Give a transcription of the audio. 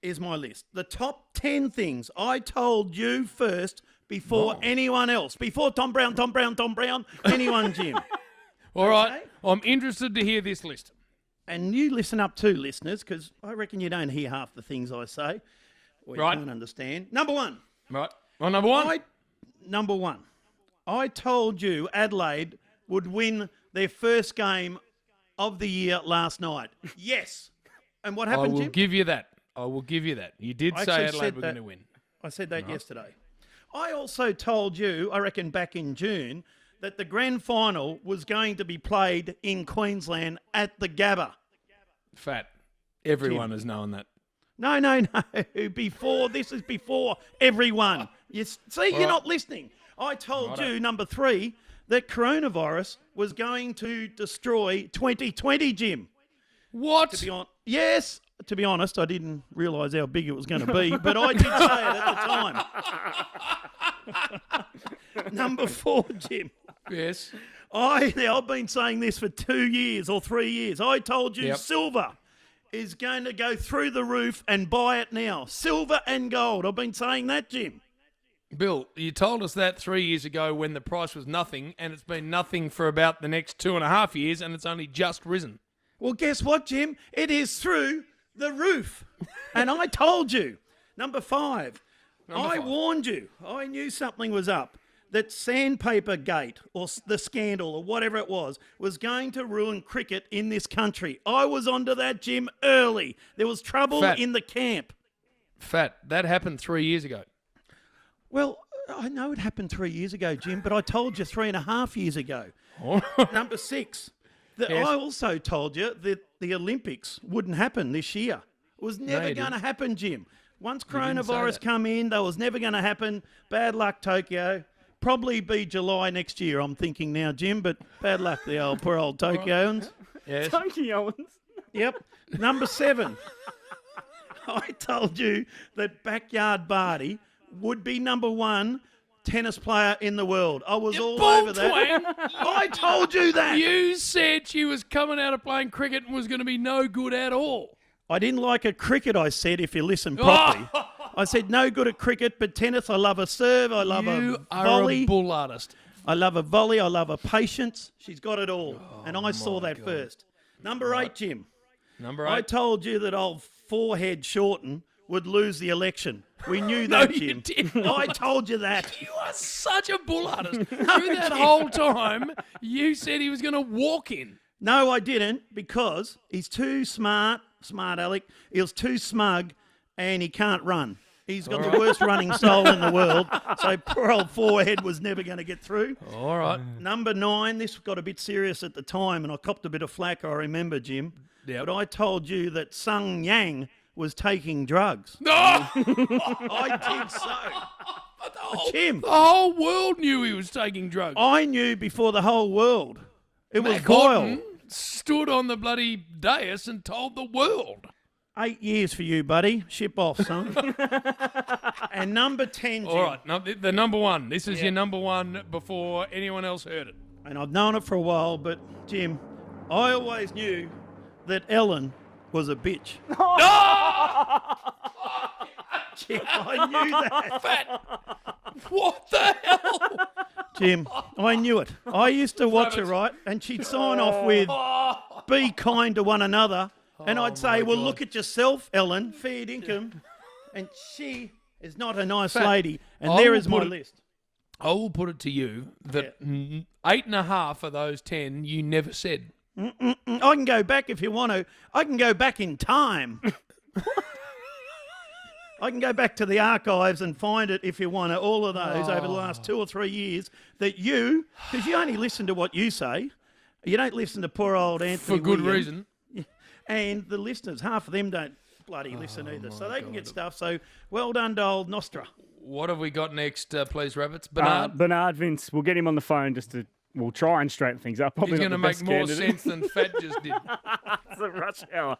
is my list. The top 10 things I told you first before anyone else. Before Tom Brown, anyone, Jim. All right. I'm interested to hear this list. And you listen up too, listeners, because I reckon you don't hear half the things I say. Or you don't understand. Number one. Right. Well, number one. Number one. I told you Adelaide would win their first game of the year last night. Yes. And what happened, Jim? I will give you that. You did say Adelaide were going to win. I said that yesterday. I also told you, I reckon back in June, that the grand final was going to be played in Queensland at the Gabba. Fat. Everyone has known that. No. This is before everyone. You're not listening. I told you, number 3, that coronavirus was going to destroy 2020, Jim. What? To be honest, I didn't realise how big it was going to be, but I did say it at the time. Number 4, Jim. Yes. I've been saying this for 2 years or 3 years. I told you silver is going to go through the roof and buy it now. Silver and gold. I've been saying that, Jim. Bill, you told us that 3 years ago when the price was nothing, and it's been nothing for about the next 2.5 years, and it's only just risen. Well, guess what, Jim? It is through the roof. And I told you. Number 5. I warned you. I knew something was up. That Sandpaper Gate or the scandal or whatever it was going to ruin cricket in this country. I was onto that, Jim, early. There was trouble in the camp. Fat. That happened 3 years ago. Well, I know it happened 3 years ago, Jim, but I told you 3.5 years ago. Number 6. I also told you that the Olympics wouldn't happen this year. It was never going to happen, Jim. Once coronavirus come in, that was never going to happen. Bad luck, Tokyo. Probably be July next year, I'm thinking now, Jim, but bad luck, the poor old Tokyoans. Yes. Tokyoans. Yep. Number 7. I told you that Backyard Barty would be number 1 tennis player in the world. I was all over that. I told you that. You said she was coming out of playing cricket and was going to be no good at all. I didn't like her cricket, I said, if you listen properly. I said no good at cricket, but tennis, I love a serve, I love a volley. You are a bull artist. I love a volley, I love a patience. She's got it all, and I saw that first. Number 8, Jim. Number 8. I told you that old forehead Shorten would lose the election. We knew that, Jim. You didn't. I told you that. You are such a bull artist. Through that whole time, you said he was going to walk in. No, I didn't, because he's too smart Alec. He was too smug, and he can't run. He's got the worst running soul in the world, so poor old forehead was never going to get through. All right. Number 9, this got a bit serious at the time, and I copped a bit of flack, I remember, Jim. Yep. But I told you that Sung Yang was taking drugs. No! I did so. Jim. The whole world knew he was taking drugs. I knew before the whole world. It was Mac vile. Horton stood on the bloody dais and told the world. 8 years for you, buddy. Ship off, son. And number 10, Jim. All right, the number 1. This is your number 1 before anyone else heard it. And I've known it for a while, but, Jim, I always knew that Ellen was a bitch. Jim, I knew that. Fat. What the hell? Jim, I knew it. I used to watch her, right? And she'd sign off with, be kind to one another. And I'd say, well, look at yourself, Ellen, fair dinkum. And she is not a nice lady. And there is my list. I will put it to you that 8.5 of those 10 you never said. I can go back if you want to. I can go back in time. I can go back to the archives and find it if you want to. All of those over the last 2 or 3 years that you, because you only listen to what you say. You don't listen to poor old Anthony For good William. reason. And the listeners, half of them don't bloody listen either. So they can get stuff. So well done to old Nostra. What have we got next, please, Rabbits? Bernard? Bernard Vince. We'll get him on the phone just to... We'll try and straighten things up. Probably He's not going to the make best more candidate. sense than Fat just did. It's a rush hour.